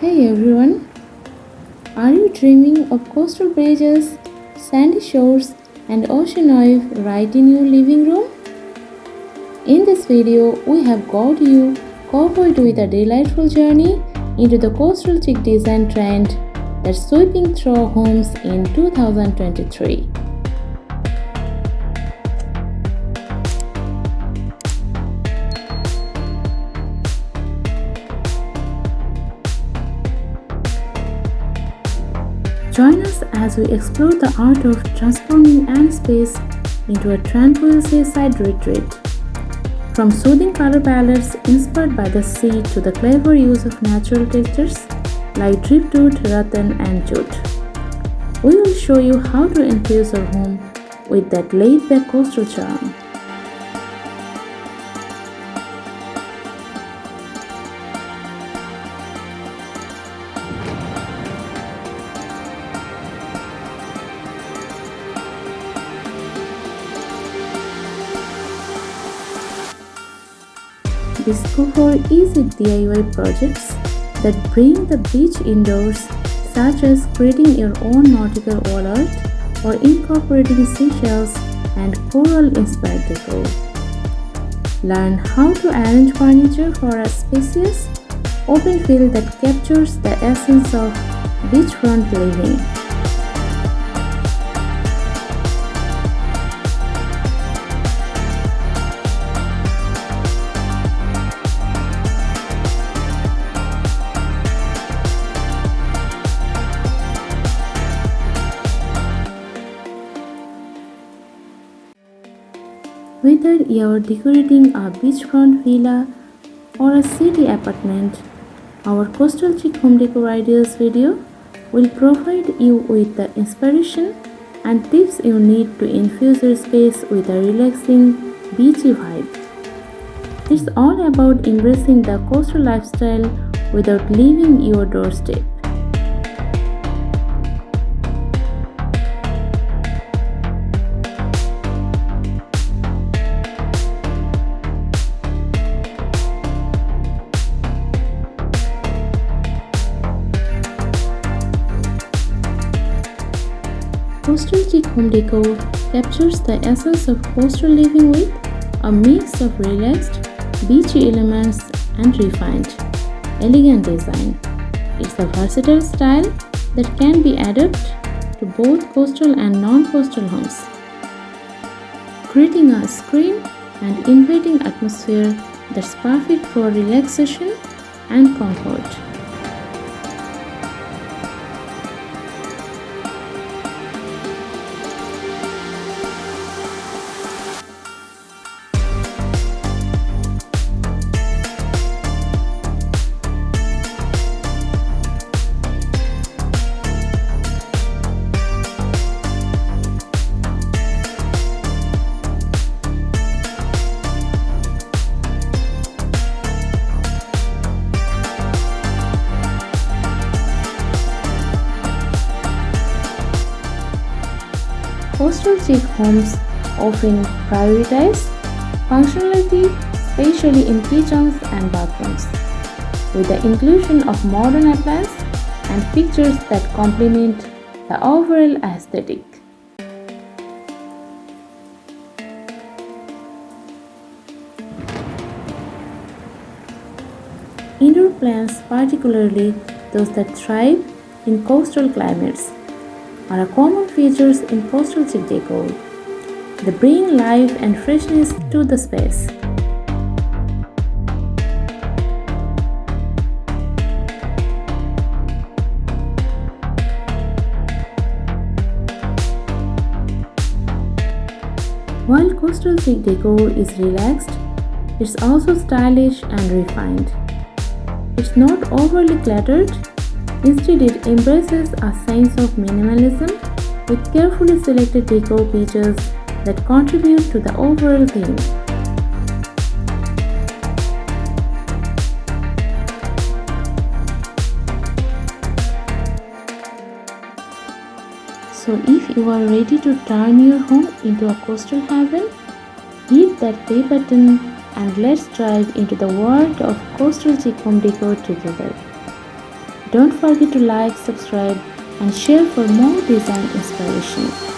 Hey everyone, are you dreaming of coastal bridges, sandy shores, and ocean wave right in your living room? In this video, we have got you covered with a delightful journey into the coastal chic design trend that's sweeping through homes in 2023. Join us as we explore the art of transforming an space into a tranquil seaside retreat. From soothing color palettes inspired by the sea to the clever use of natural textures like driftwood, rattan, and jute, we will show you how to infuse your home with that laid-back coastal charm. Discover easy DIY projects that bring the beach indoors, such as creating your own nautical wall art or incorporating seashells and coral-inspired decor. Learn how to arrange furniture for a spacious, open feel that captures the essence of beachfront living. Whether you're decorating a beachfront villa or a city apartment, our Coastal Chic Home Decor Ideas video will provide you with the inspiration and tips you need to infuse your space with a relaxing, beachy vibe. It's all about embracing the coastal lifestyle without leaving your doorstep. Coastal Chic Home Decor captures the essence of coastal living with a mix of relaxed, beachy elements and refined, elegant design. It's a versatile style that can be adapted to both coastal and non-coastal homes, creating a serene and inviting atmosphere that's perfect for relaxation and comfort. Coastal chic homes often prioritize functionality, especially in kitchens and bathrooms, with the inclusion of modern appliances and features that complement the overall aesthetic. Indoor plants, particularly those that thrive in coastal climates, are a common features in coastal chic decor. They bring life and freshness to the space. While coastal chic decor is relaxed, it's also stylish and refined. It's not overly cluttered. Instead, it embraces a sense of minimalism with carefully selected decor features that contribute to the overall theme. So if you are ready to turn your home into a coastal haven, hit that play button and let's dive into the world of coastal chic home decor together. Don't forget to like, subscribe, and share for more design inspiration.